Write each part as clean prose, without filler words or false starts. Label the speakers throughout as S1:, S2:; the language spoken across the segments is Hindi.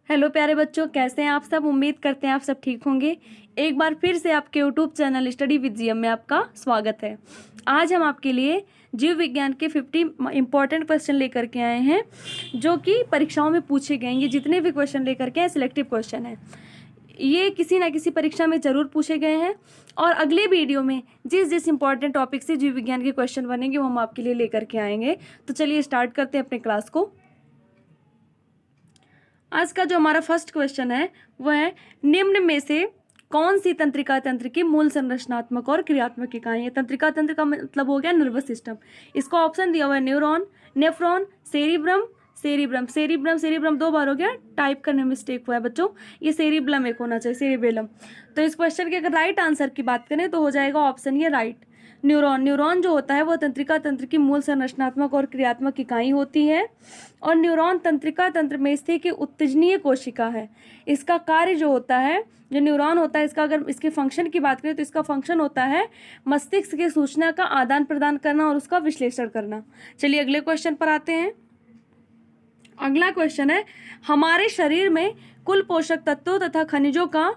S1: हेलो प्यारे बच्चों, कैसे हैं आप सब। उम्मीद करते हैं आप सब ठीक होंगे। एक बार फिर से आपके YouTube channel study with GM में आपका स्वागत है। आज हम आपके लिए जीव विज्ञान के 50 इंपॉर्टेंट क्वेश्चन लेकर के आए हैं, जो कि परीक्षाओं में पूछे गए। ये जितने भी क्वेश्चन लेकर के आए सिलेक्टिव क्वेश्चन हैं, ये किसी ना किसी परीक्षा में ज़रूर पूछे गए हैं। और अगले वीडियो में जिस जिस इंपॉर्टेंट टॉपिक से जीव विज्ञान के क्वेश्चन बनेंगे वो हम आपके लिए लेकर के आएंगे। तो चलिए स्टार्ट करते हैं अपने क्लास को। आज का जो हमारा फर्स्ट क्वेश्चन है वह है, निम्न में से कौन सी तंत्रिका तंत्र की मूल संरचनात्मक और क्रियात्मक इकाई है। तंत्रिका तंत्र का मतलब हो गया नर्वस सिस्टम। इसका ऑप्शन दिया हुआ है neuron, nephron, cerebrum, cerebrum. Cerebrum cerebrum दो बार हो गया, टाइप करने में मिस्टेक हुआ है बच्चों, ये सेरिब्लम एक होना चाहिए, सेरिबेलम। तो इस क्वेश्चन के अगर राइट आंसर की बात करें तो हो जाएगा ऑप्शन ये राइट, न्यूरॉन। न्यूरॉन जो होता है वो तंत्रिका तंत्र की मूल संरचनात्मक और क्रियात्मक इकाई होती है। और न्यूरॉन तंत्रिका तंत्र में स्थित एक उत्तेजनीय कोशिका है। इसका कार्य जो होता है, जो न्यूरॉन होता है, इसका अगर इसके फंक्शन की बात करें तो इसका फंक्शन होता है मस्तिष्क के सूचना का आदान प्रदान करना और उसका विश्लेषण करना। चलिए अगले क्वेश्चन पर आते हैं। अगला क्वेश्चन है, हमारे शरीर में कुल पोषक तत्वों तथा खनिजों का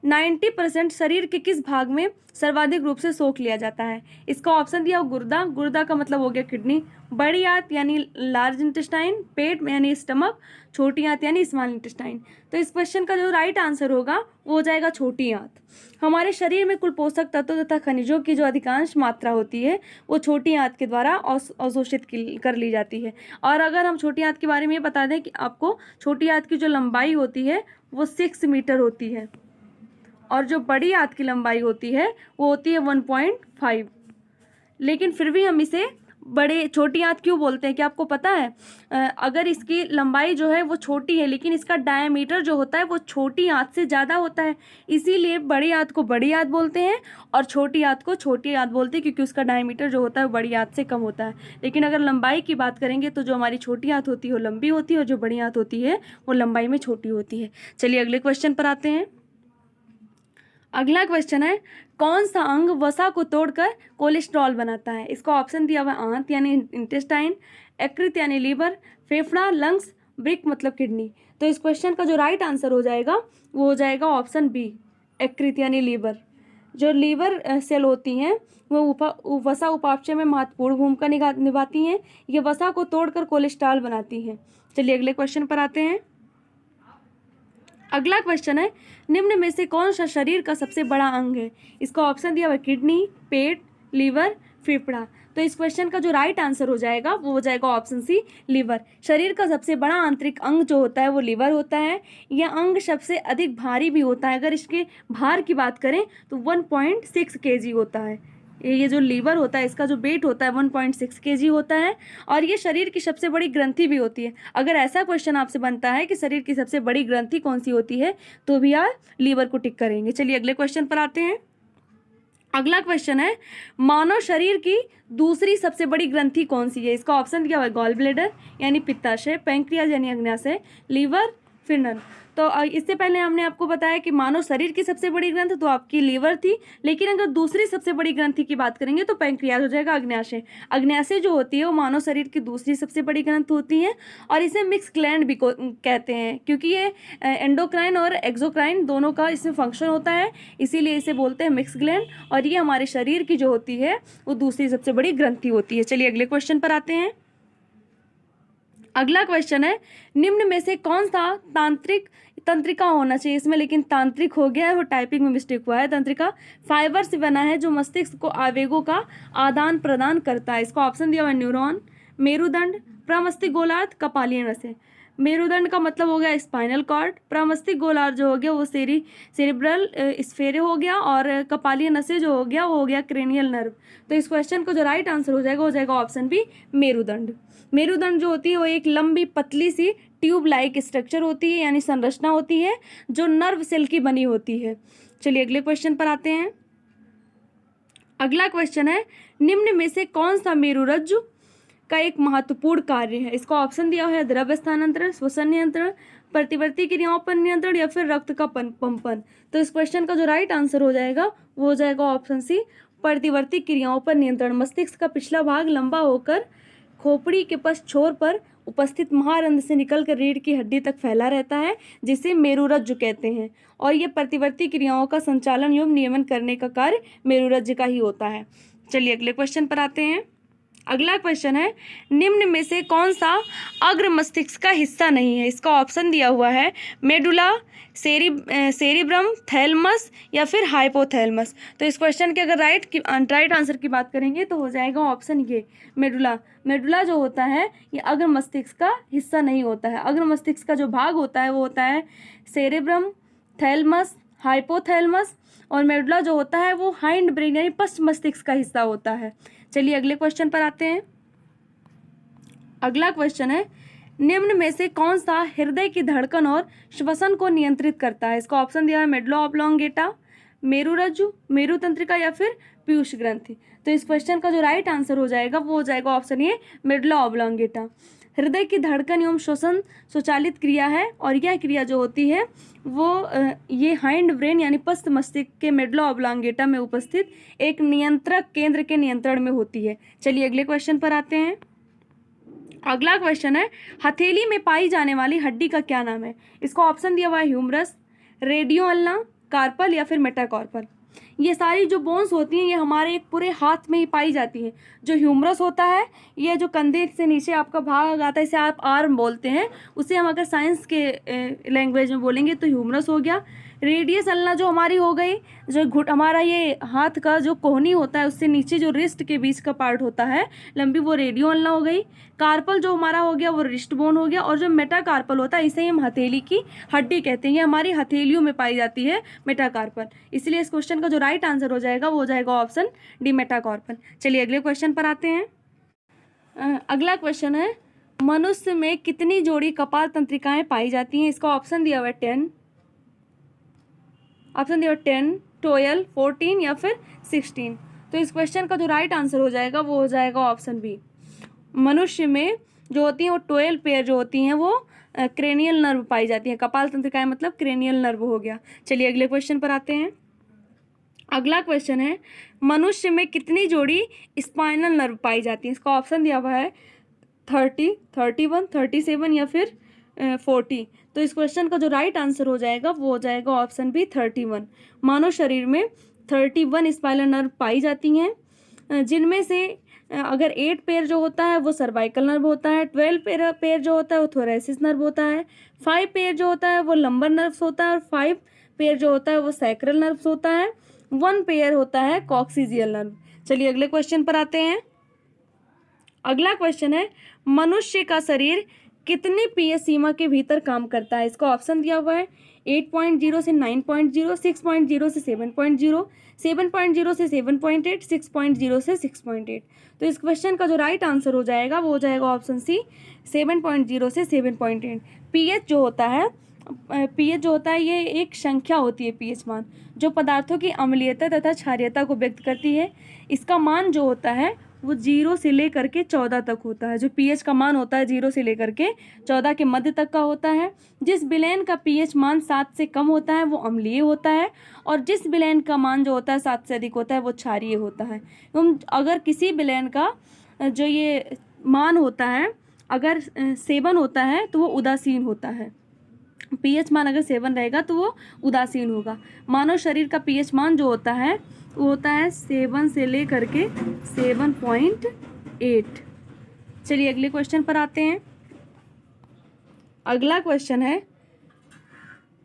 S1: 90% शरीर के किस भाग में सर्वाधिक रूप से सोख लिया जाता है। इसका ऑप्शन दिया गुर्दा, गुर्दा का मतलब हो गया किडनी, बड़ी आंत यानी लार्ज इंटेस्टाइन, पेट यानी स्टमक, छोटी आंत यानी स्मॉल इंटेस्टाइन। तो इस क्वेश्चन का जो राइट आंसर होगा वो हो जाएगा छोटी आंत। हमारे शरीर में कुल पोषक तत्वों तथा खनिजों की जो अधिकांश मात्रा होती है वो छोटी आंत के द्वारा अवशोषित कर ली जाती है। और अगर हम छोटी आंत के बारे में ये बता दें कि आपको छोटी आंत की जो लंबाई होती है वो 6 मीटर होती है, और जो बड़ी आंत की लंबाई होती है वो होती है 1.5। लेकिन फिर भी हम इसे छोटी आंत क्यों बोलते हैं, क्या आपको पता है? अगर इसकी लंबाई जो है वो छोटी है लेकिन इसका डायमीटर जो होता है वो छोटी आंत से ज़्यादा होता है, इसीलिए बड़ी आंत को बड़ी आंत बोलते हैं और छोटी आंत को छोटी आंत बोलते हैं, क्योंकि उसका डायमीटर जो होता है वो बड़ी आंत से कम होता है। लेकिन अगर लंबाई की बात करेंगे तो जो हमारी छोटी आंत होती है वो लंबी होती है और जो बड़ी आंत होती है वो लंबाई में छोटी होती है। चलिए अगले क्वेश्चन पर आते हैं। अगला क्वेश्चन है, कौन सा अंग वसा को तोड़कर कोलेस्ट्रॉल बनाता है। इसका ऑप्शन दिया हुआ है आंत यानी इंटेस्टाइन, यकृत यानी लीवर, फेफड़ा, लंग्स, ब्रिक मतलब किडनी। तो इस क्वेश्चन का जो राइट आंसर हो जाएगा वो हो जाएगा ऑप्शन बी, यकृत यानी लीवर। जो लीवर सेल होती हैं वो वसा उपापचय में महत्वपूर्ण भूमिका निभाती हैं। ये वसा को तोड़कर कोलेस्ट्रॉल बनाती हैं। चलिए अगले क्वेश्चन पर आते हैं। अगला क्वेश्चन है, निम्न में से कौन सा शरीर का सबसे बड़ा अंग है। इसका ऑप्शन दिया हुआ है किडनी, पेट, लीवर, फेफड़ा। तो इस क्वेश्चन का जो राइट आंसर हो जाएगा वो हो जाएगा ऑप्शन सी, लीवर। शरीर का सबसे बड़ा आंतरिक अंग जो होता है वो लीवर होता है। यह अंग सबसे अधिक भारी भी होता है। अगर इसके भार की बात करें तो 1.6 kg होता है। ये जो लीवर होता है इसका जो वेट होता है 1.6 kg होता है। और ये शरीर की सबसे बड़ी ग्रंथि भी होती है। अगर ऐसा क्वेश्चन आपसे बनता है कि शरीर की सबसे बड़ी ग्रंथि कौन सी होती है तो भी आप लीवर को टिक करेंगे। चलिए अगले क्वेश्चन पर आते हैं। अगला क्वेश्चन है, मानव शरीर की दूसरी सबसे बड़ी ग्रंथि कौन सी है। इसका ऑप्शन दिया हुआ है गॉल ब्लेडर यानी पित्ताशय, पैंक्रियाज यानी अग्न्याशय, लीवर, फिनन। तो इससे पहले हमने आपको बताया कि मानव शरीर की सबसे बड़ी ग्रंथ तो आपकी लीवर थी, लेकिन अगर दूसरी सबसे बड़ी ग्रंथि की बात करेंगे तो पैंक्रियाज हो जाएगा, अग्न्याशय। अग्न्याशय जो होती है वो मानव शरीर की दूसरी सबसे बड़ी ग्रंथ होती है और इसे मिक्स ग्लैंड भी कहते हैं, क्योंकि ये एंडोक्राइन और एक्सोक्राइन दोनों का इसमें फंक्शन होता है, इसीलिए इसे बोलते हैं मिक्स ग्लैंड। और ये हमारे शरीर की जो होती है वो दूसरी सबसे बड़ी ग्रंथि होती है। चलिए अगले क्वेश्चन पर आते हैं। अगला क्वेश्चन है, निम्न में से कौन सा तंत्रिका होना चाहिए इसमें, लेकिन तांत्रिक हो गया है, वो टाइपिंग में मिस्टेक हुआ है। तंत्रिका फाइबर से बना है जो मस्तिष्क को आवेगों का आदान प्रदान करता है। इसका ऑप्शन दिया हुआ है न्यूरॉन, मेरुदंड, प्रमस्तिष्क गोलार्ध, कपालीय नसें। मेरुदंड का मतलब हो गया स्पाइनल कॉर्ड, प्रमस्तिष्क गोलार्ध जो हो गया वो सेरिब्रल स्फेरे हो गया, और कपालीय नसें जो हो गया वो हो गया क्रेनियल नर्व। तो इस क्वेश्चन को जो राइट आंसर हो जाएगा ऑप्शन बी, मेरुदंड। मेरुदंड जो होती है वो एक लंबी पतली सी ट्यूब लाइक स्ट्रक्चर होती है यानी संरचना होती है जो नर्व सेल की बनी होती है। चलिए अगले क्वेश्चन पर आते हैं। अगला क्वेश्चन है, निम्न में से कौन सा मेरुरज्जु का एक महत्वपूर्ण कार्य है। इसका ऑप्शन दिया है द्रव्य स्थानांतरण, श्वसन नियंत्रण, प्रतिवर्ती क्रियाओं पर नियंत्रण या फिर रक्त का पंपन। तो इस क्वेश्चन का जो राइट आंसर हो जाएगा वो हो जाएगा ऑप्शन सी, प्रतिवर्ती क्रियाओं पर नियंत्रण। मस्तिष्क का पिछला भाग लंबा होकर खोपड़ी के पश्च छोर पर उपस्थित महारंध्र से निकलकर रीढ़ की हड्डी तक फैला रहता है, जिसे मेरुरज्जु कहते हैं। और ये प्रतिवर्ती क्रियाओं का संचालन एवं नियमन करने का कार्य मेरुरज्जु का ही होता है। चलिए अगले क्वेश्चन पर आते हैं। अगला क्वेश्चन है, निम्न में से कौन सा अग्र मस्तिष्क का हिस्सा नहीं है? इसका ऑप्शन दिया हुआ है मेडुला, सेरिब्रम, थैलमस या फिर हाइपोथैलमस। तो इस क्वेश्चन के अगर राइट आंसर की बात करेंगे तो हो जाएगा ऑप्शन ये मेडुला। मेडुला जो होता है ये अग्र मस्तिष्क का हिस्सा नहीं होता है। अग्र मस्तिष्क का जो भाग होता है वो होता है सेरिब्रम, थैलमस, हाइपोथैलमस, और मेडुला जो होता है वो हाइंड ब्रेन यानी पश्च मस्तिष्क का हिस्सा होता है। चलिए अगले क्वेश्चन पर आते हैं। अगला क्वेश्चन है, निम्न में से कौन सा हृदय की धड़कन और श्वसन को नियंत्रित करता है? इसका ऑप्शन दिया है मेडुला ऑब्लोंगेटा, मेरुरज्जु, मेरुतंत्रिका या फिर पीयूष ग्रंथि। तो इस क्वेश्चन का जो राइट आंसर हो जाएगा वो हो जाएगा ऑप्शन ए मेडुला ऑब्लोंगेटा। हृदय की धड़कन एवं श्वसन स्वचालित क्रिया है, और यह क्रिया जो होती है वो ये हाइंड ब्रेन यानी पश्च मस्तिष्क के मेडुला ऑब्लोंगेटा में उपस्थित एक नियंत्रक केंद्र के नियंत्रण में होती है। चलिए अगले क्वेश्चन पर आते हैं। अगला क्वेश्चन है, हथेली में पाई जाने वाली हड्डी का क्या नाम है? इसका ऑप्शन दिया हुआ है ह्यूमरस, रेडियो अल्ना, कार्पल या फिर मेटाकार्पल। ये सारी जो बोन्स होती हैं ये हमारे एक पूरे हाथ में ही पाई जाती हैं। जो ह्यूमरस होता है ये जो कंधे से नीचे आपका भाग आता है, इसे आप आर्म बोलते हैं, उसे हम अगर साइंस के लैंग्वेज में बोलेंगे तो ह्यूमरस हो गया। रेडियस अल्ना जो हमारी हो गई, जो हमारा ये हाथ का जो कोहनी होता है उससे नीचे जो रिस्ट के बीच का पार्ट होता है लंबी, वो रेडियो अल्ना हो गई। कार्पल जो हमारा हो गया वो रिस्ट बोन हो गया, और जो मेटाकार्पल होता है इसे हम हथेली की हड्डी कहते हैं। ये हमारी हथेलियों में पाई जाती है मेटाकार्पल। इसलिए इस क्वेश्चन का जो राइट आंसर हो जाएगा वो हो जाएगा ऑप्शन डी मेटाकार्पल। चलिए अगले क्वेश्चन पर आते हैं। अगला क्वेश्चन है, मनुष्य में कितनी जोड़ी कपाल तंत्रिकाएं पाई जाती हैं? इसका ऑप्शन दिया हुआ है 10, ऑप्शन दिया 10, 12, 14 या फिर 16। तो इस क्वेश्चन का जो राइट आंसर हो जाएगा वो हो जाएगा ऑप्शन बी। मनुष्य में जो होती हैं वो 12 पेयर जो होती हैं वो क्रेनियल नर्व पाई जाती हैं। कपाल तंत्रिकाएं मतलब क्रेनियल नर्व हो गया। चलिए अगले क्वेश्चन पर आते हैं। अगला क्वेश्चन है, मनुष्य में कितनी जोड़ी स्पाइनल नर्व पाई जाती हैं? इसका ऑप्शन दिया हुआ है 30, 31, 37 या फिर 40। तो इस क्वेश्चन का जो राइट आंसर हो जाएगा वो हो जाएगा ऑप्शन बी 31। मानव शरीर में 31 स्पाइनल नर्व पाई जाती हैं, जिनमें से अगर 8 पेयर जो होता है वो सर्वाइकल नर्व होता है, 12 पेयर जो होता है वो थोरेसिस नर्व होता है, 5 पेयर जो होता है वो लंबर नर्व्स होता है, और 5 पेयर जो होता है वो सैक्रल नर्व्स होता है, 1 पेयर होता है कॉक्सिजियल नर्व। चलिए अगले क्वेश्चन पर आते हैं। अगला क्वेश्चन है, मनुष्य का शरीर कितनी पीएच सीमा के भीतर काम करता है? इसका ऑप्शन दिया हुआ है 8.0 से 9.0, 6.0 से 7.0, 7.0 से 7.8, 6.0 से 6.8। तो इस क्वेश्चन का जो राइट आंसर हो जाएगा वो हो जाएगा ऑप्शन सी 7.0 से 7.8। पीएच जो होता है ये एक संख्या होती है, पीएच मान, जो पदार्थों की अम्लीयता तथा क्षारीयता को व्यक्त करती है। इसका मान जो होता है वो 0 से लेकर के 14 तक होता है। जो पीएच का मान होता है 0 से लेकर के 14 के मध्य तक का होता है। जिस विलयन का पीएच मान 7 से कम होता है वो अम्लीय होता है, और जिस विलयन का मान जो होता है 7 से अधिक होता है वो क्षारीय होता है। अगर किसी विलयन का जो ये मान होता है अगर 7 होता है तो वो उदासीन होता है। पीएच मान अगर 7 रहेगा तो वो उदासीन होगा। मानव शरीर का पीएच मान जो होता है वो होता है 7 से लेकर के 7.8। चलिए अगले क्वेश्चन पर आते हैं। अगला क्वेश्चन है,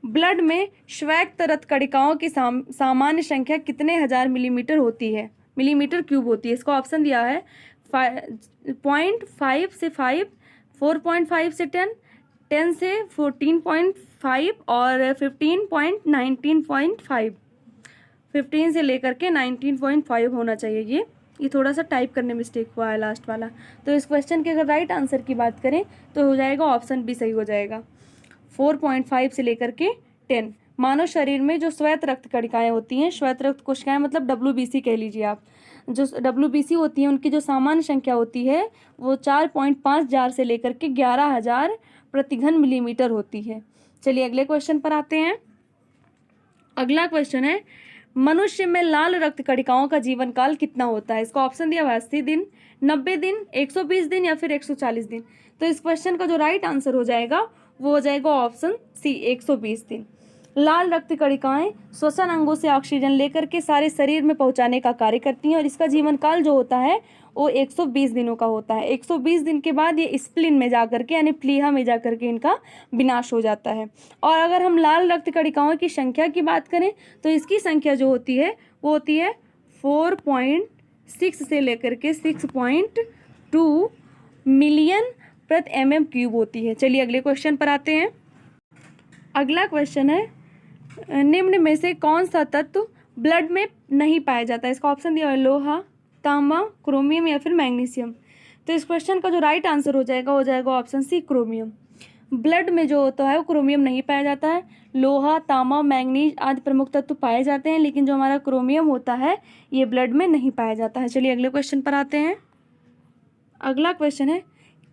S1: ब्लड में श्वेत रक्तकणिकाओं की सामान्य संख्या कितने हजार मिलीमीटर होती है, मिलीमीटर क्यूब होती है? इसका ऑप्शन दिया है 0.5 से 5, 4.5 से 10, 10 से 14.5 और 15.19.5। 15 से लेकर के 19.5 होना चाहिए। ये थोड़ा सा टाइप करने मिस्टेक हुआ है लास्ट वाला। तो इस क्वेश्चन के अगर राइट आंसर की बात करें तो हो जाएगा ऑप्शन बी सही हो जाएगा, 4.5 से लेकर के 10। मानव शरीर में जो श्वेत रक्त कणिकाएँ होती हैं, श्वेत रक्त कोशिकाएँ मतलब WBC कह लीजिए आप, जो WBC होती हैं उनकी जो सामान्य संख्या होती है वो 4.5 जार से लेकर के 11,000 प्रतिघन मिलीमीटर होती है। चलिए अगले क्वेश्चन पर आते हैं। अगला क्वेश्चन है, मनुष्य में लाल रक्त कणिकाओं का जीवन काल कितना होता है? इसका ऑप्शन दिया हुआ है 80 दिन, 90 दिन, 120 दिन या फिर 140 दिन। तो इस क्वेश्चन का जो राइट आंसर हो जाएगा वो हो जाएगा ऑप्शन सी 120 दिन। लाल रक्त कणिकाएं श्वसन अंगों से ऑक्सीजन लेकर के सारे शरीर में पहुंचाने का कार्य करती हैं और इसका जीवन काल जो होता है वो 120 दिनों का होता है। 120 दिन के बाद ये स्प्लीन में जाकर के यानी प्लीहा में जाकर के इनका विनाश हो जाता है। और अगर हम लाल रक्त कणिकाओं की संख्या की बात करें तो इसकी संख्या जो होती है वो होती है 4.6 से लेकर के 6.2 मिलियन प्रति mm³ होती है। चलिए अगले क्वेश्चन पर आते हैं। अगला क्वेश्चन है निम्न में से कौन सा तत्व ब्लड में नहीं पाया जाता है? इसका ऑप्शन दिया है लोहा, तांबा, क्रोमियम या फिर मैग्नीशियम। तो इस क्वेश्चन का जो राइट आंसर हो जाएगा ऑप्शन सी क्रोमियम। ब्लड में जो होता है वो क्रोमियम नहीं पाया जाता है। लोहा, तांबा, मैग्नीज आदि प्रमुख तत्व पाए जाते हैं, लेकिन जो हमारा क्रोमियम होता है ये ब्लड में नहीं पाया जाता है। चलिए अगले क्वेश्चन पर आते हैं। अगला क्वेश्चन है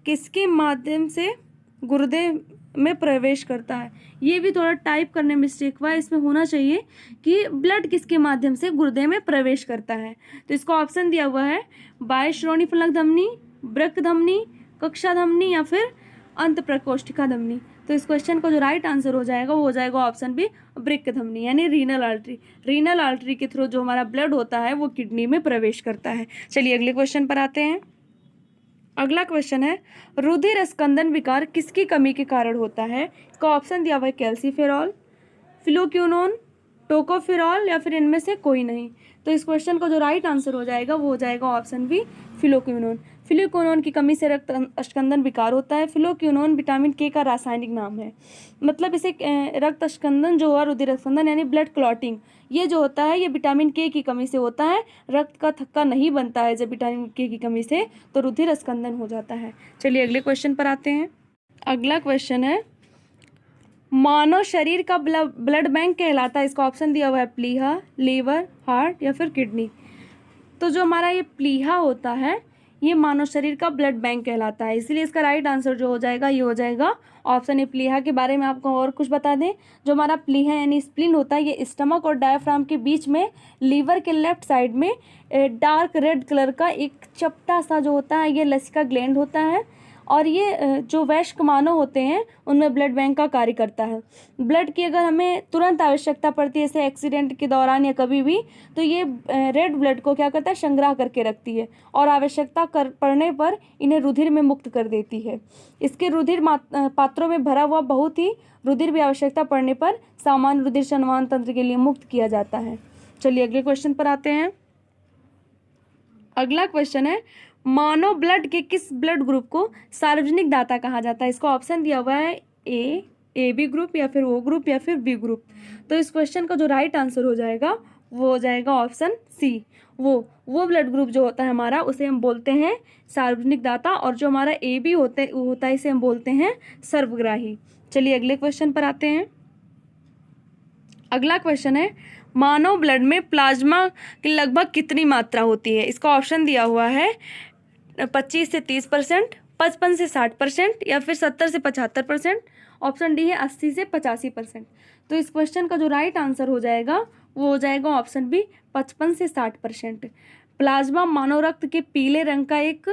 S1: किसके माध्यम से गुर्दे में प्रवेश करता है? ये भी थोड़ा टाइप करने में मिस्टेक हुआ है, इसमें होना चाहिए कि ब्लड किसके माध्यम से गुर्दे में प्रवेश करता है। तो इसका ऑप्शन दिया हुआ है बाह्यश्रोणि फलक धमनी, वृक्क धमनी, कक्षा धमनी या फिर अंत प्रकोष्ठिका धमनी। तो इस क्वेश्चन का जो राइट आंसर हो जाएगा वो हो जाएगा ऑप्शन बी वृक्क धमनी यानी रीनल आर्टरी। रीनल आर्टरी के थ्रू जो हमारा ब्लड होता है वो किडनी में प्रवेश करता है। चलिए अगले क्वेश्चन पर आते हैं। अगला क्वेश्चन है रुधिर स्कंदन विकार किसकी कमी के कारण होता है? इसका ऑप्शन दिया हुआ है कैल्सीफेरॉल, फ्लूक्यूनोन, टोकोफेरॉल या फिर इनमें से कोई नहीं। तो इस क्वेश्चन का जो राइट आंसर हो जाएगा वो हो जाएगा ऑप्शन बी फ्लूक्यूनोन। फ्लूक्यूनोन की कमी से रक्त स्कंदन विकार होता है। फ्लूक्यूनोन विटामिन के का रासायनिक नाम है। मतलब इसे रक्त स्कंदन जो हुआ रुधिर स्कंदन यानी ब्लड क्लॉटिंग ये जो होता है ये विटामिन के की कमी से होता है। रक्त का थक्का नहीं बनता है जब विटामिन के की कमी से, तो रुधिर स्कंदन हो जाता है। चलिए अगले क्वेश्चन पर आते हैं। अगला क्वेश्चन है मानव शरीर का ब्लड बैंक कहलाता है? इसका ऑप्शन दिया हुआ है प्लीहा, लीवर, हार्ट या फिर किडनी। तो जो हमारा ये प्लीहा होता है ये मानव शरीर का ब्लड बैंक कहलाता है, इसलिए इसका राइट आंसर जो हो जाएगा ये हो जाएगा ऑप्शन ए। प्लीहा के बारे में आपको और कुछ बता दें, जो हमारा प्लीहा यानी स्प्लीन होता है ये स्टमक और डायफ्राम के बीच में लीवर के लेफ्ट साइड में डार्क रेड कलर का एक चपटा सा जो होता है ये लसिका ग्लैंड होता है और ये जो वयस्क मानव होते हैं उनमें ब्लड बैंक का कार्य करता है। ब्लड की अगर हमें तुरंत आवश्यकता पड़ती है जैसे एक्सीडेंट के दौरान या कभी भी, तो ये रेड ब्लड को क्या करता है संग्रह करके रखती है और आवश्यकता पड़ने पर इन्हें रुधिर में मुक्त कर देती है। इसके रुधिर पात्रों में भरा हुआ बहुत ही रुधिर भी आवश्यकता पड़ने पर सामान्य रुधिर संवहन तंत्र के लिए मुक्त किया जाता है। चलिए अगले क्वेश्चन पर आते हैं। अगला क्वेश्चन है मानव ब्लड के किस ब्लड ग्रुप को सार्वजनिक दाता कहा जाता है? इसका ऑप्शन दिया हुआ है ए बी ग्रुप या फिर ओ ग्रुप या फिर बी ग्रुप। तो इस क्वेश्चन का जो राइट आंसर हो जाएगा वो हो जाएगा ऑप्शन सी वो ब्लड ग्रुप जो होता है हमारा उसे हम बोलते हैं सार्वजनिक दाता और जो हमारा ए बी होता है इसे हम बोलते हैं सर्वग्राही। चलिए अगले क्वेश्चन पर आते हैं। अगला क्वेश्चन है मानव ब्लड में प्लाज्मा की लगभग कितनी मात्रा होती है? इसका ऑप्शन दिया हुआ है 25 से 30%, 55 से 60% या फिर 70 से 75%। ऑप्शन डी है 80 से 85%। तो इस क्वेश्चन का जो राइट आंसर हो जाएगा वो हो जाएगा ऑप्शन बी 55 से 60%। प्लाज्मा मानव रक्त के पीले रंग का एक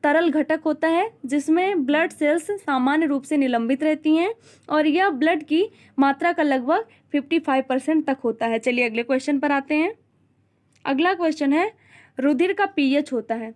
S1: तरल घटक होता है जिसमें ब्लड सेल्स सामान्य रूप से निलंबित रहती हैं और यह ब्लड की मात्रा का लगभग 55% तक होता है। चलिए अगले क्वेश्चन पर आते हैं। अगला क्वेश्चन है रुधिर का पीएच होता है।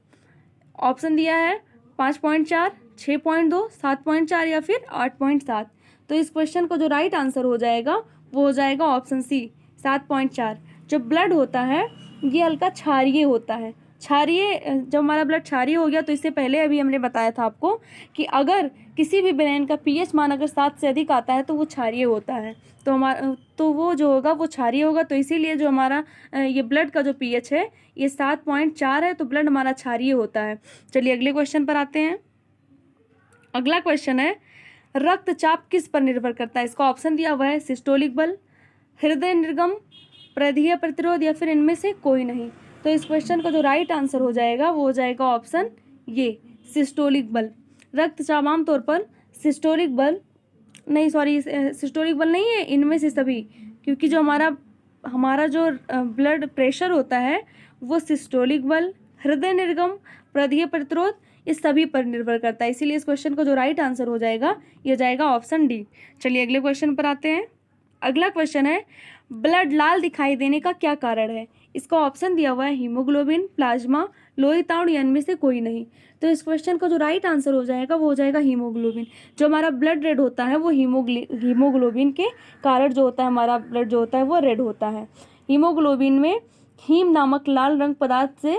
S1: ऑप्शन दिया है 5.4, 6.2, 7.4 या फिर 8.7। तो इस क्वेश्चन को जो राइट आंसर हो जाएगा वो हो जाएगा ऑप्शन सी 7.4। जो ब्लड होता है ये हल्का क्षारीय होता है। क्षारीय जब हमारा ब्लड क्षारीय हो गया तो इससे पहले अभी हमने बताया था आपको कि अगर किसी भी विलेन का पीएच मान अगर 7 से अधिक आता है तो वो क्षारीय होता है। तो वो जो होगा वो क्षारीय होगा। तो इसीलिए जो हमारा ये ब्लड का जो पीएच है ये 7.4 है, तो ब्लड हमारा क्षारीय होता है। चलिए अगले क्वेश्चन पर आते हैं। अगला क्वेश्चन है रक्तचाप किस पर निर्भर करता है? इसका ऑप्शन दिया हुआ है सिस्टोलिक बल, हृदय निर्गम, प्रदीय प्रतिरोध या फिर इनमें से कोई नहीं। तो इस क्वेश्चन का जो राइट आंसर हो जाएगा वो हो जाएगा ऑप्शन ये सिस्टोलिक बल। रक्तचाप आमतौर पर सिस्टोलिक बल नहीं है, इनमें से सभी, क्योंकि जो हमारा हमारा जो ब्लड प्रेशर होता है वो सिस्टोलिक बल, हृदय निर्गम, हृदय प्रतिरोध, इस सभी पर निर्भर करता है। इसीलिए इस क्वेश्चन का जो राइट आंसर हो जाएगा ये जाएगा ऑप्शन डी। चलिए अगले क्वेश्चन पर आते हैं। अगला क्वेश्चन है ब्लड लाल दिखाई देने का क्या कारण है। इसका ऑप्शन दिया हुआ है हीमोग्लोबिन, प्लाज्मा, लोहिताणु या इनमें से कोई नहीं। तो इस क्वेश्चन का जो राइट आंसर हो जाएगा वो हो जाएगा हीमोग्लोबिन। जो हमारा ब्लड रेड होता है वो हीमोग्लोबिन के कारण जो होता है, हमारा ब्लड जो होता है वो रेड होता है। हीमोग्लोबिन में हीम नामक लाल रंग पदार्थ से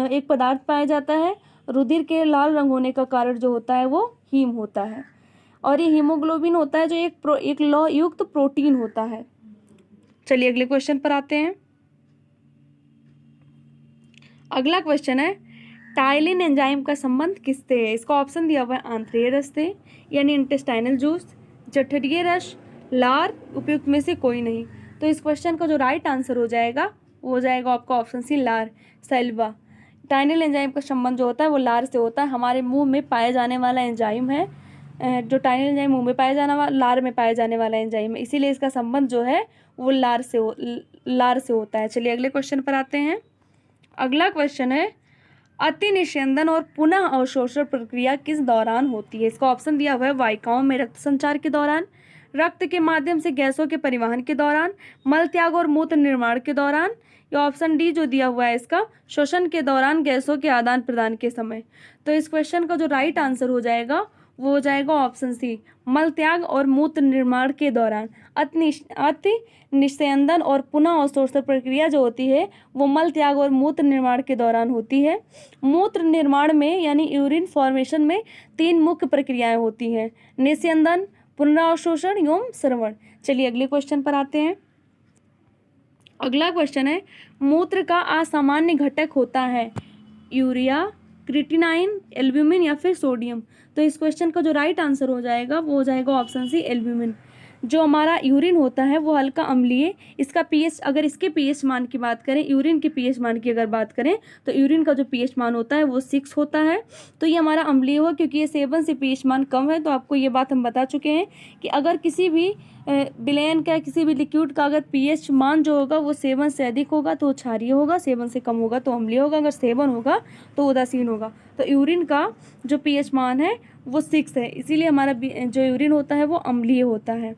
S1: एक पदार्थ पाया जाता है। रुधिर के लाल रंग होने का कारण जो होता है वो हीम होता है। और ये हीमोग्लोबिन होता है जो एक लौह युक्त प्रोटीन होता है। चलिए अगले क्वेश्चन पर आते हैं। अगला क्वेश्चन है टाइलिन एंजाइम का संबंध किससे है। इसका ऑप्शन दिया हुआ है आंत्रिय रस से यानी इंटेस्टाइनल जूस, जठरीय रस, लार, उपयुक्त में से कोई नहीं। तो इस क्वेश्चन का जो राइट आंसर हो जाएगा वो हो जाएगा आपका ऑप्शन सी लार, सैल्वा। टाइलिन एंजाइम का संबंध जो होता है वो लार से होता है। हमारे मुंह में पाए जाने वाला एंजाइम है, जो टाइलिन एंजाइम मुंह में पाया जाने वाला, लार में पाया जाने वाला एंजाइम है, इसीलिए इसका संबंध जो है वो लार से होता है। चलिए अगले क्वेश्चन पर आते हैं। अगला क्वेश्चन है अति निस्यंदन और पुनः अवशोषण प्रक्रिया किस दौरान होती है। इसका ऑप्शन दिया हुआ है वाहिकाओं में रक्त संचार के दौरान, रक्त के माध्यम से गैसों के परिवहन के दौरान, मल त्याग और मूत्र निर्माण के दौरान, या ऑप्शन डी जो दिया हुआ है इसका श्वसन के दौरान गैसों के आदान प्रदान के समय। तो इस क्वेश्चन का जो राइट आंसर हो जाएगा वो हो जाएगा ऑप्शन सी मल त्याग और मूत्र निर्माण के दौरान। अति निस्यंदन और पुनः अवशोषण प्रक्रिया जो होती है वो मल त्याग और मूत्र निर्माण के दौरान होती है। मूत्र निर्माण में यानी यूरिन फॉर्मेशन में 3 मुख्य प्रक्रियाएं होती हैं, निस्यंदन, पुनरावशोषण एवं श्रवण। चलिए अगले क्वेश्चन पर आते हैं। अगला क्वेश्चन है मूत्र का असामान्य घटक होता है यूरिया, क्रिएटिनाइन, एल्ब्यूमिन या फिर सोडियम। तो इस क्वेश्चन का जो राइट आंसर हो जाएगा वो हो जाएगा ऑप्शन सी एल्ब्यूमिन। जो हमारा यूरिन होता है वो हल्का अम्लीय, इसका पीएच, अगर इसके पीएच मान की बात करें, यूरिन के पीएच मान की अगर बात करें तो यूरिन का जो पीएच मान होता है वो 6 होता है। तो ये हमारा अम्लीय हो क्योंकि ये 7 से पीएच मान कम है। तो आपको ये बात हम बता चुके हैं कि अगर किसी भी विलयन का, किसी भी लिक्विड का अगर पीएच मान जो होगा वो 7 से अधिक होगा तो क्षारीय होगा, 7 से कम होगा तो अम्लीय होगा, अगर 7 होगा तो उदासीन होगा। तो यूरिन का जो पीएच मान है वो 6 है, इसीलिए हमारा जो यूरिन होता है वो अम्लीय होता है।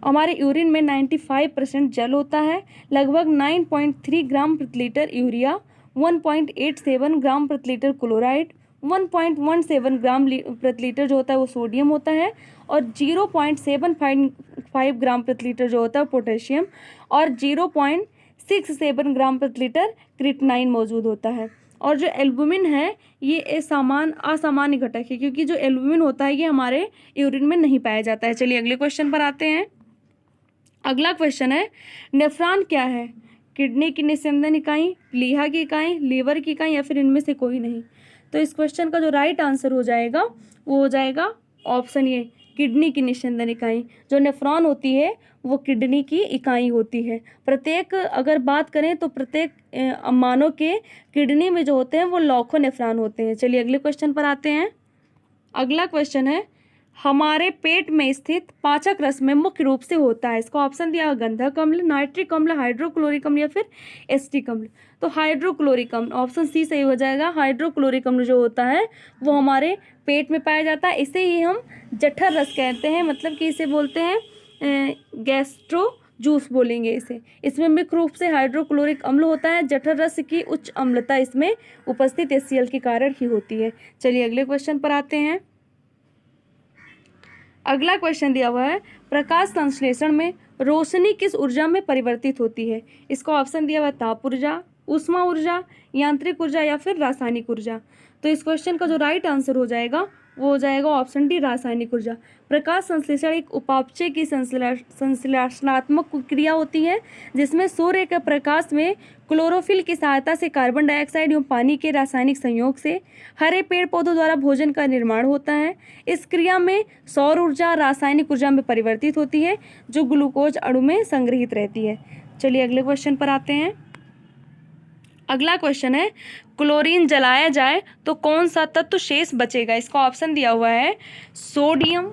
S1: हमारे यूरिन में 95% जल होता है। लगभग 9.3 ग्राम प्रति लीटर यूरिया, 1.87 ग्राम प्रति लीटर क्लोराइड, 1.17 ग्राम प्रति लीटर जो होता है वो सोडियम होता है, और 0.75 ग्राम प्रति लीटर जो होता है पोटेशियम, और 0.67 ग्राम प्रति लीटर क्रिएटिनाइन मौजूद होता है। और जो एल्ब्यूमिन है ये असामान्य घटक है क्योंकि जो एल्ब्यूमिन होता है ये हमारे यूरिन में नहीं पाया जाता है। चलिए अगले क्वेश्चन पर आते हैं। अगला क्वेश्चन है नेफ्रॉन क्या है। किडनी की निस्यंदन इकाई, लीहा की इकाई, लीवर की इकाई या फिर इनमें से कोई नहीं। तो इस क्वेश्चन का जो राइट आंसर हो जाएगा वो हो जाएगा ऑप्शन ए किडनी की निस्यंदन इकाई। जो नेफ्रॉन होती है वो किडनी की इकाई होती है। प्रत्येक अगर बात करें तो प्रत्येक मानव के किडनी में जो होते हैं वो लाखों नेफ्रॉन होते हैं। चलिए अगले क्वेश्चन पर आते हैं। अगला क्वेश्चन है हमारे पेट में स्थित पाचक रस में मुख्य रूप से होता है। इसका ऑप्शन दिया गंधक अम्ल, नाइट्रिक अम्ल, हाइड्रोक्लोरिक अम्ल या फिर एसिटिक अम्ल। तो हाइड्रोक्लोरिक अम्ल ऑप्शन सी सही हो जाएगा। हाइड्रोक्लोरिक अम्ल जो होता है वो हमारे पेट में पाया जाता है। इसे ही हम जठर रस कहते हैं, मतलब कि इसे बोलते हैं गैस्ट्रो जूस बोलेंगे इसे। इसमें मुख्य रूप से हाइड्रोक्लोरिक अम्ल होता है। जठर रस की उच्च अम्लता इसमें उपस्थित HCl के कारण ही होती है। चलिए अगले क्वेश्चन पर आते हैं। अगला क्वेश्चन दिया हुआ है प्रकाश संश्लेषण में रोशनी किस ऊर्जा में परिवर्तित होती है। इसका ऑप्शन दिया हुआ है ताप ऊर्जा, ऊष्मा ऊर्जा, यांत्रिक ऊर्जा या फिर रासायनिक ऊर्जा। तो इस क्वेश्चन का जो राइट आंसर हो जाएगा वो हो जाएगा ऑप्शन डी रासायनिक ऊर्जा। प्रकाश संश्लेषण एक उपापचय की संश्लेषणात्मक क्रिया होती है जिसमें सूर्य के प्रकाश में क्लोरोफिल की सहायता से कार्बन डाइऑक्साइड एवं पानी के रासायनिक संयोग से हरे पेड़ पौधों द्वारा भोजन का निर्माण होता है। इस क्रिया में सौर ऊर्जा रासायनिक ऊर्जा में परिवर्तित होती है जो ग्लूकोज अणु में संग्रहित रहती है। चलिए अगले क्वेश्चन पर आते हैं। अगला क्वेश्चन है क्लोरीन जलाया जाए तो कौन सा तत्व शेष बचेगा। इसका ऑप्शन दिया हुआ है सोडियम,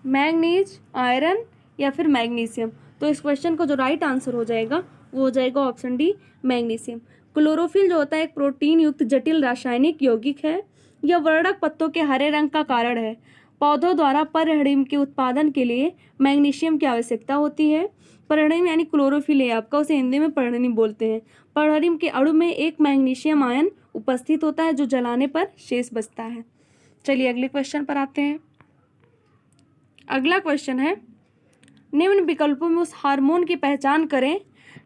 S1: मैग्नीज, आयरन या फिर मैग्नीशियम। तो इस क्वेश्चन का जो राइट आंसर हो जाएगा वो हो जाएगा ऑप्शन डी मैग्नीशियम। क्लोरोफिल जो होता है एक प्रोटीन युक्त जटिल रासायनिक यौगिक है। यह वर्णक पत्तों के हरे रंग का कारण है। पौधों द्वारा परहरिम के उत्पादन के लिए मैग्नीशियम की आवश्यकता होती है। परहरिम यानी क्लोरोफिल है आपका, उसे हिंदी में परहरिम बोलते हैं। परहरिम के अणु में एक मैग्नीशियम आयन उपस्थित होता है जो जलाने पर शेष बचता है। चलिए अगले क्वेश्चन पर आते हैं। अगला क्वेश्चन है, निम्न विकल्पों में उस हार्मोन की पहचान करें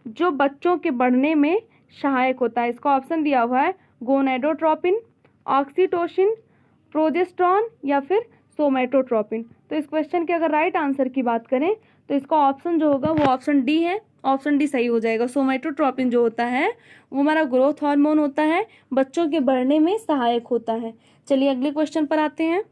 S1: जो बच्चों के बढ़ने में सहायक होता है। इसका ऑप्शन दिया हुआ है गोनेडोट्रोपिन, ऑक्सीटोसिन, प्रोजेस्टेरॉन या फिर सोमेटोट्रोपिन। तो इस क्वेश्चन के अगर राइट आंसर की बात करें तो इसका ऑप्शन जो होगा वो ऑप्शन डी है। ऑप्शन डी सही हो जाएगा। सोमेटोट्रोपिन जो होता है वो हमारा ग्रोथ हार्मोन होता है, बच्चों के बढ़ने में सहायक होता है। चलिए अगले क्वेश्चन पर आते हैं।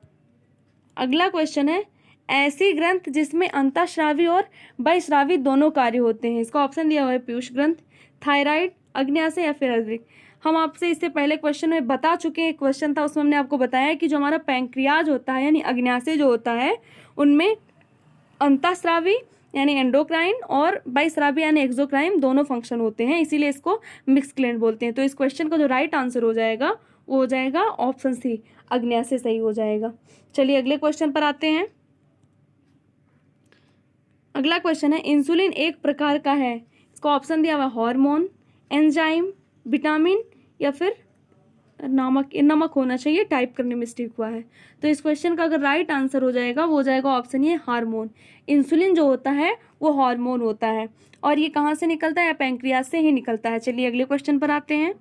S1: अगला क्वेश्चन है, ऐसी ग्रंथ जिसमें अंतःस्रावी और बहिस्रावी दोनों कार्य होते हैं। इसका ऑप्शन दिया हुआ है पीयूष ग्रंथ, थायराइड, अग्न्याशय या फिर अग्रिक। हम आपसे इससे पहले क्वेश्चन में बता चुके हैं, क्वेश्चन था उसमें हमने आपको बताया कि जो हमारा पैंक्रियाज होता है यानी अग्न्याशय जो होता है उनमें अंतःस्रावी यानी एंडोक्राइन और बहिस्रावी यानी एक्सोक्राइन दोनों फंक्शन होते हैं, इसीलिए इसको मिक्स ग्लैंड बोलते हैं। तो इस क्वेश्चन का जो राइट आंसर हो जाएगा वो हो जाएगा ऑप्शन सी, अग्न्याशय सही हो जाएगा। चलिए अगले क्वेश्चन पर आते हैं। अगला क्वेश्चन है, इंसुलिन एक प्रकार का है। इसका ऑप्शन दिया हुआ हार्मोन, एंजाइम, विटामिन या फिर नमक होना चाहिए, टाइप करने में मिस्टेक हुआ है। तो इस क्वेश्चन का अगर राइट आंसर हो जाएगा वो हो जाएगा ऑप्शन ये हार्मोन। इंसुलिन जो होता है वो हार्मोन होता है और ये कहाँ से निकलता है, पैंक्रियाज से ही निकलता है। चलिए अगले क्वेश्चन पर आते हैं।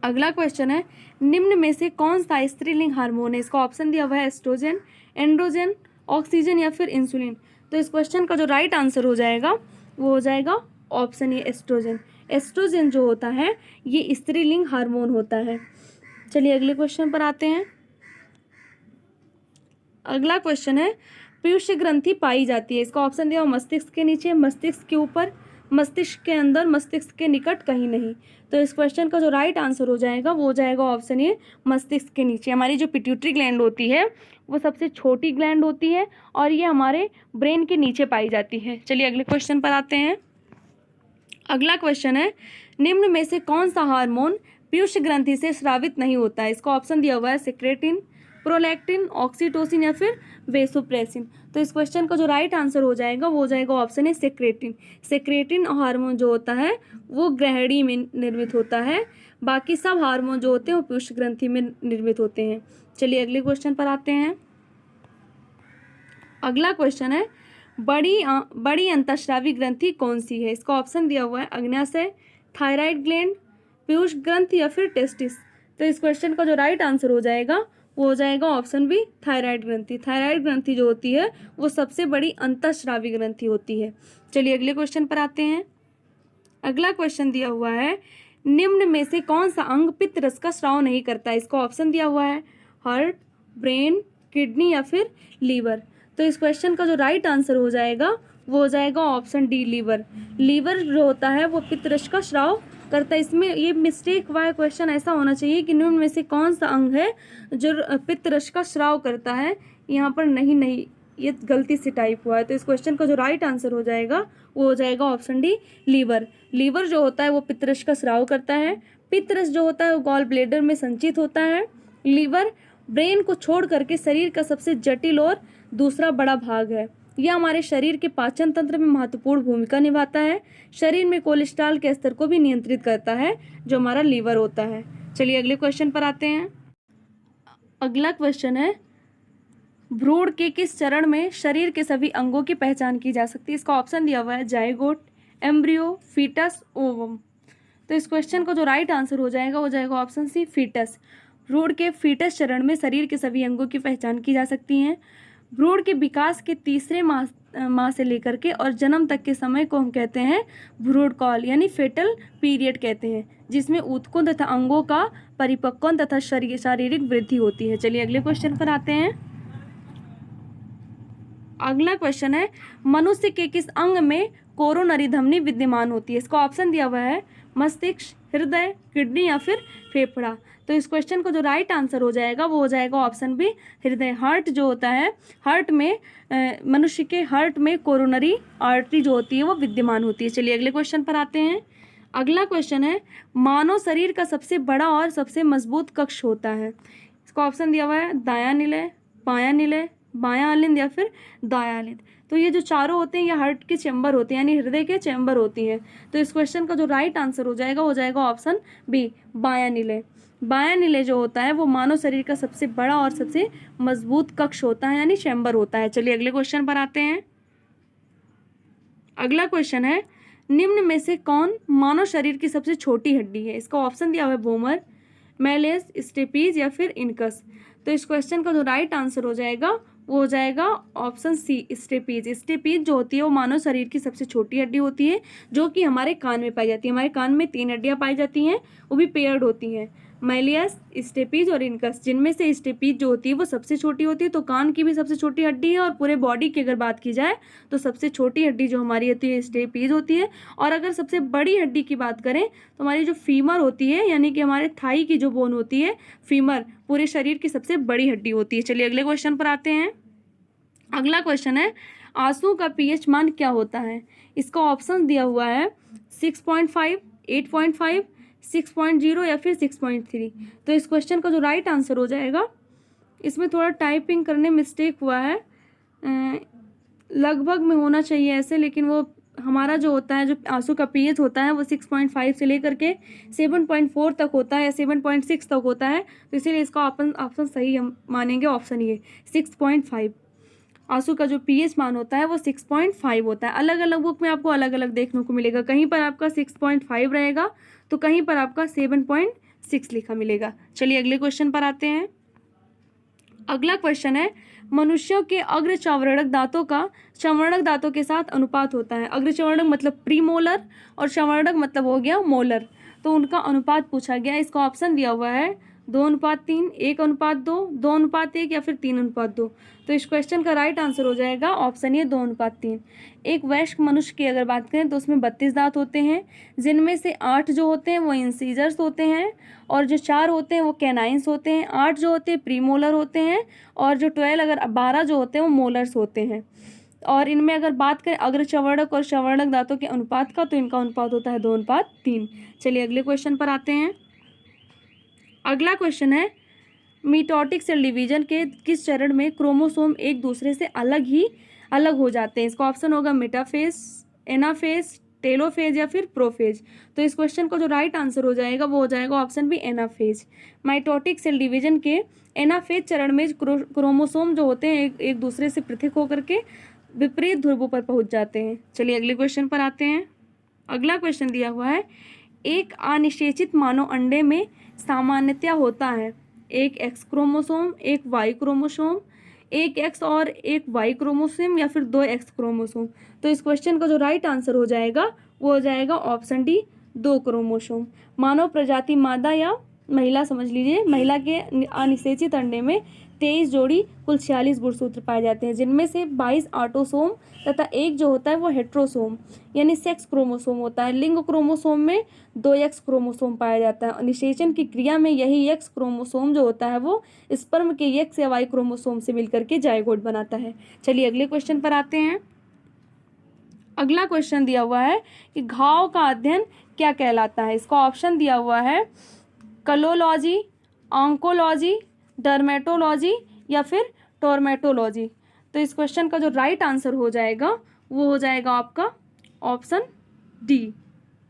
S1: अगला क्वेश्चन है, निम्न में से कौन सा स्त्रीलिंग हार्मोन है। इसका ऑप्शन दिया हुआ है एस्ट्रोजन, एंड्रोजन, ऑक्सीजन या फिर इंसुलिन। तो इस क्वेश्चन का जो राइट आंसर हो जाएगा वो हो जाएगा ऑप्शन ए एस्ट्रोजन। एस्ट्रोजन जो होता है ये स्त्रीलिंग हार्मोन होता है। चलिए अगले क्वेश्चन पर आते हैं। अगला क्वेश्चन है, पीयूष ग्रंथि पाई जाती है। इसका ऑप्शन दिया हुआ मस्तिष्क के नीचे, मस्तिष्क के ऊपर, मस्तिष्क के अंदर, मस्तिष्क के निकट, कहीं नहीं। तो इस क्वेश्चन का जो राइट आंसर हो जाएगा वो हो जाएगा ऑप्शन ए मस्तिष्क के नीचे। हमारी जो पिट्यूटरी ग्लैंड होती है वो सबसे छोटी ग्लैंड होती है और ये हमारे ब्रेन के नीचे पाई जाती है। चलिए अगले क्वेश्चन पर आते हैं। अगला क्वेश्चन है, निम्न में से कौन सा हार्मोन पीयूष ग्रंथि से स्रावित नहीं होता है। इसका ऑप्शन दिया हुआ है सेक्रेटिन, प्रोलैक्टिन, ऑक्सीटोसिन या फिर वेसोप्रेसिन। तो इस क्वेश्चन का जो राइट आंसर हो जाएगा वो हो जाएगा ऑप्शन है सेक्रेटिन। सेक्रेटिन हार्मोन जो होता है वो ग्रहणी में निर्मित होता है, बाकी सब हार्मोन जो होते हैं वो पीयूष ग्रंथि में निर्मित होते हैं। चलिए अगले क्वेश्चन पर आते हैं। अगला क्वेश्चन है, बड़ी अंतःस्रावी ग्रंथि कौन सी है। इसका ऑप्शन दिया हुआ है अग्न्याशय, थायराइड ग्लैंड, पीयूष ग्रंथि या फिर टेस्टिस। तो इस क्वेश्चन का जो राइट आंसर हो जाएगा वो हो जाएगा ऑप्शन बी थायराइड ग्रंथि। थायराइड ग्रंथि जो होती है वो सबसे बड़ी अंतःस्रावी ग्रंथि होती है। चलिए अगले क्वेश्चन पर आते हैं। अगला क्वेश्चन दिया हुआ है, निम्न में से कौन सा अंग पित्त रस का स्राव नहीं करता है। इसका ऑप्शन दिया हुआ है हार्ट, ब्रेन, किडनी या फिर लीवर। तो इस क्वेश्चन का जो राइट आंसर हो जाएगा वो हो जाएगा ऑप्शन डी लीवर। लीवर जो होता है वो पित्त रस का स्राव करता है। इसमें ये मिस्टेक हुआ है, क्वेश्चन ऐसा होना चाहिए कि निम्न में से कौन सा अंग है जो पित्त रस का स्राव करता है, यहाँ पर नहीं, ये गलती से टाइप हुआ है। तो इस क्वेश्चन का जो राइट आंसर हो जाएगा वो हो जाएगा ऑप्शन डी लीवर। लीवर जो होता है वो पित्त रस का स्राव करता है। पित्त रस जो होता है वो गॉल ब्लेडर में संचित होता है। लीवर ब्रेन को छोड़ करके शरीर का सबसे जटिल और दूसरा बड़ा भाग है। यह हमारे शरीर के पाचन तंत्र में महत्वपूर्ण भूमिका निभाता है। शरीर में कोलेस्ट्रॉल के स्तर को भी नियंत्रित करता है जो हमारा लीवर होता है। चलिए अगले क्वेश्चन पर आते हैं। अगला क्वेश्चन है, भ्रूण के किस चरण में शरीर के सभी अंगों की पहचान की जा सकती है। इसका ऑप्शन दिया हुआ है जाइगोट, एम्ब्रियो, फीटस, ओवम। तो इस क्वेश्चन का जो राइट आंसर हो जाएगा ऑप्शन सी फीटस। भ्रूण के फीटस चरण में शरीर के सभी अंगों की पहचान की जा सकती है। भ्रूण के विकास के तीसरे माह से लेकर के और जन्म तक के समय को हम कहते हैं भ्रूण काल यानी फेटल पीरियड कहते हैं, जिसमें ऊतकों तथा अंगों का परिपक्वन तथा शारीरिक वृद्धि होती है। चलिए अगले क्वेश्चन पर आते हैं। अगला क्वेश्चन है, मनुष्य के किस अंग में कोरोनरी धमनी विद्यमान होती है? इसका ऑप्शन दिया हुआ है मस्तिष्क, हृदय, किडनी या फिर फेफड़ा। तो इस क्वेश्चन को जो राइट आंसर हो जाएगा वो हो जाएगा ऑप्शन बी, हृदय। हार्ट जो होता है, हार्ट में मनुष्य के हार्ट में कोरोनरी आर्टरी जो होती है वो विद्यमान होती है। चलिए अगले क्वेश्चन पर आते हैं। अगला क्वेश्चन है, मानव शरीर का सबसे बड़ा और सबसे मजबूत कक्ष होता है? इसका ऑप्शन दिया हुआ है दायां निलय, बायां निलय, बायां अलिंद या फिर दायां अलिंद। तो ये जो चारों होते हैं ये हार्ट के चैम्बर होते हैं, यानी हृदय के चैम्बर होती हैं। तो इस क्वेश्चन का जो राइट आंसर हो जाएगा ऑप्शन बी, बायां निलय। बायां निलय जो होता है वो मानव शरीर का सबसे बड़ा और सबसे मजबूत कक्ष होता है, यानी चैम्बर होता है। चलिए अगले क्वेश्चन पर आते हैं। अगला क्वेश्चन है, निम्न में से कौन मानव शरीर की सबसे छोटी हड्डी है? इसका ऑप्शन दिया हुआ है बोमर, मैलेस, स्टेपीज या फिर इनकस। तो इस क्वेश्चन का जो राइट आंसर हो जाएगा वो हो जाएगा ऑप्शन सी, स्टेपीज। स्टेपीज जो होती है वो मानव शरीर की सबसे छोटी हड्डी होती है, जो कि हमारे कान में पाई जाती है। हमारे कान में 3 हड्डियां पाई जाती हैं, वो भी पेयर्ड होती हैं, मैलियस, स्टेपीज और इनकस। जिनमें से स्टेपीज जो होती है वो सबसे छोटी होती है। तो कान की भी सबसे छोटी हड्डी है, और पूरे बॉडी की अगर बात की जाए तो सबसे छोटी हड्डी जो हमारी होती है स्टेपीज होती है। और अगर सबसे बड़ी हड्डी की बात करें तो हमारी जो फीमर होती है, यानी कि हमारे थाई की जो बोन होती है फीमर, पूरे शरीर की सबसे बड़ी हड्डी होती है। चलिए अगले क्वेश्चन पर आते हैं। अगला क्वेश्चन है, आंसू का पीएच मान क्या होता है? इसका ऑप्शन दिया हुआ है 6.5, 8.5, 6.0 या फिर 6.3। तो इस क्वेश्चन का जो राइट आंसर हो जाएगा, इसमें थोड़ा टाइपिंग करने मिस्टेक हुआ है, लगभग में होना चाहिए ऐसे, लेकिन वो हमारा जो होता है, जो आंसू का पीएच होता है वो 6.5 से लेकर के 7.4 तक होता है या 7.6 तक होता है। तो इसीलिए इसका ऑप्शन सही हम मानेंगे, ऑप्शन ये 6.5। आंसू का जो पीएच मान होता है वो 6.5 होता है। अलग अलग बुक में आपको अलग अलग देखने को मिलेगा, कहीं पर आपका 6.5 रहेगा तो कहीं पर आपका 7.6 लिखा मिलेगा। चलिए अगले क्वेश्चन पर आते हैं। अगला क्वेश्चन है, मनुष्यों के अग्र चर्वणक दांतों का चर्वणक दांतों के साथ अनुपात होता है? अग्र चर्वणक मतलब प्रीमोलर और चर्वणक मतलब हो गया मोलर। तो उनका अनुपात पूछा गया। इसका ऑप्शन दिया हुआ है 2:3, 1:2, 2:1 या फिर 3:2। तो इस क्वेश्चन का राइट आंसर हो जाएगा ऑप्शन ये 2:3। एक वयस्क मनुष्य की अगर बात करें तो उसमें 32 दांत होते हैं, जिनमें से 8 जो होते हैं वो इंसीजर्स होते हैं, और जो 4 होते हैं वो कैनाइंस होते हैं, 8 जो होते हैं प्रीमोलर होते हैं, और जो 12 जो होते हैं वो मोलर्स होते हैं। और इनमें अगर बात करें अग्र चर्वणक और चर्वणक दांतों के अनुपात का, तो इनका अनुपात होता है 2:3। चलिए अगले क्वेश्चन पर आते हैं। अगला क्वेश्चन है, मिटोटिक सेल डिवीजन के किस चरण में क्रोमोसोम एक दूसरे से अलग हो जाते हैं? इसका ऑप्शन होगा मेटाफेज, एनाफेज, टेलोफेज या फिर प्रोफेज। तो इस क्वेश्चन को जो राइट आंसर हो जाएगा वो हो जाएगा option B, anaphase. Mitotic cell division के एनाफेज चरण में क्रोमोसोम जो होते हैं एक दूसरे से पृथक होकर के विपरीत ध्रुवों पर पहुंच जाते हैं। चलिए अगले क्वेश्चन पर आते हैं। अगला क्वेश्चन दिया हुआ है, एक अनिषेचित मानव अंडे में सामान्यतया होता है एक एक्स क्रोमोसोम, एक वाई क्रोमोसोम, एक एक्स और एक वाई क्रोमोसोम या फिर 2 एक्स क्रोमोसोम। तो इस क्वेश्चन का जो राइट आंसर हो जाएगा वो हो जाएगा ऑप्शन डी, 2 क्रोमोसोम। मानव प्रजाति मादा या महिला समझ लीजिए, महिला के अनिषेचित अंडे में 23 जोड़ी कुल 46 गुणसूत्र पाए जाते हैं, जिनमें से 22 ऑटोसोम तथा एक जो होता है वो हेट्रोसोम यानी सेक्स क्रोमोसोम होता है। लिंग क्रोमोसोम में 2 एक्स क्रोमोसोम पाया जाता है। निषेचन की क्रिया में यही एक्स क्रोमोसोम जो होता है वो स्पर्म के एक्स या वाई क्रोमोसोम से मिलकर के जायगोट बनाता है। चलिए अगले क्वेश्चन पर आते हैं। अगला क्वेश्चन दिया हुआ है कि घाव का अध्ययन क्या कहलाता है? इसका ऑप्शन दिया हुआ है कलोलॉजी, ऑन्कोलॉजी, डर्मेटोलॉजी या फिर टोर्मेटोलॉजी। तो इस क्वेश्चन का जो राइट आंसर हो जाएगा वो हो जाएगा आपका ऑप्शन डी,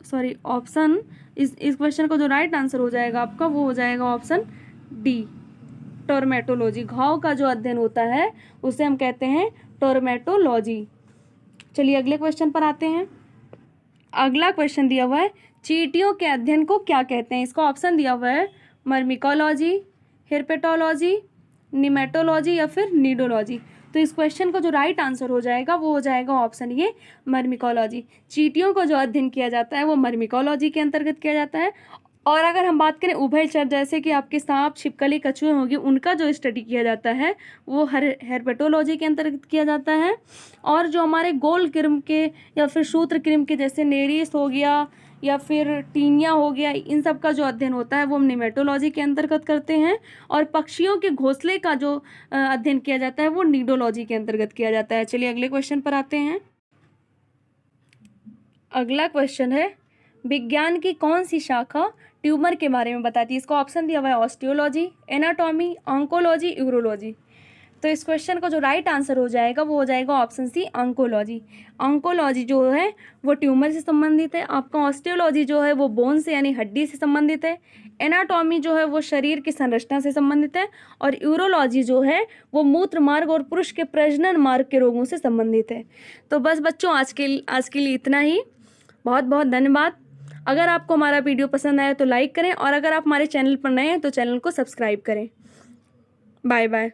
S1: सॉरी ऑप्शन इस क्वेश्चन का जो राइट आंसर हो जाएगा आपका वो हो जाएगा ऑप्शन डी, टोर्मेटोलॉजी। घाव का जो अध्ययन होता है उसे हम कहते हैं टोर्मेटोलॉजी। चलिए अगले क्वेश्चन पर आते हैं। अगला क्वेश्चन दिया हुआ है, चींटियों के अध्ययन को क्या कहते हैं? इसका ऑप्शन दिया हुआ है मर्मिकोलॉजी, हेर्पेटोलॉजी, निमेटोलॉजी या फिर नीडोलॉजी। तो इस क्वेश्चन का जो राइट आंसर हो जाएगा वो हो जाएगा ऑप्शन ये, मर्मिकोलॉजी। चींटियों का जो अध्ययन किया जाता है वो मर्मिकोलॉजी के अंतर्गत किया जाता है। और अगर हम बात करें उभयचर, जैसे कि आपके सांप, छिपकली, कछुए होंगे, उनका जो स्टडी किया जाता है वो हेर्पेटोलॉजी के अंतर्गत किया जाता है। और जो हमारे गोल कृम के या फिर सूत्र कृम के, जैसे नेरिस हो गया या फिर टीनिया हो गया, इन सब का जो अध्ययन होता है वो हम निमेटोलॉजी के अंतर्गत करते हैं। और पक्षियों के घोंसले का जो अध्ययन किया जाता है वो नीडोलॉजी के अंतर्गत किया जाता है। चलिए अगले क्वेश्चन पर आते हैं। अगला क्वेश्चन है, विज्ञान की कौन सी शाखा ट्यूमर के बारे में बताती है? इसका ऑप्शन दिया हुआ है ऑस्टियोलॉजी, एनाटॉमी, ऑन्कोलॉजी, यूरोलॉजी। तो इस क्वेश्चन का जो राइट आंसर हो जाएगा वो हो जाएगा ऑप्शन सी, ऑन्कोलॉजी। ऑन्कोलॉजी जो है वो ट्यूमर से संबंधित है। आपका ऑस्टियोलॉजी जो है वो बोन से यानी हड्डी से संबंधित है। एनाटॉमी जो है वो शरीर की संरचना से संबंधित है। और यूरोलॉजी जो है वो मूत्र मार्ग और पुरुष के प्रजनन मार्ग के रोगों से संबंधित है। तो बस बच्चों, आज के लिए इतना ही। बहुत बहुत धन्यवाद। अगर आपको हमारा वीडियो पसंद आया तो लाइक करें, और अगर आप हमारे चैनल पर नए हैं तो चैनल को सब्सक्राइब करें। Bye bye.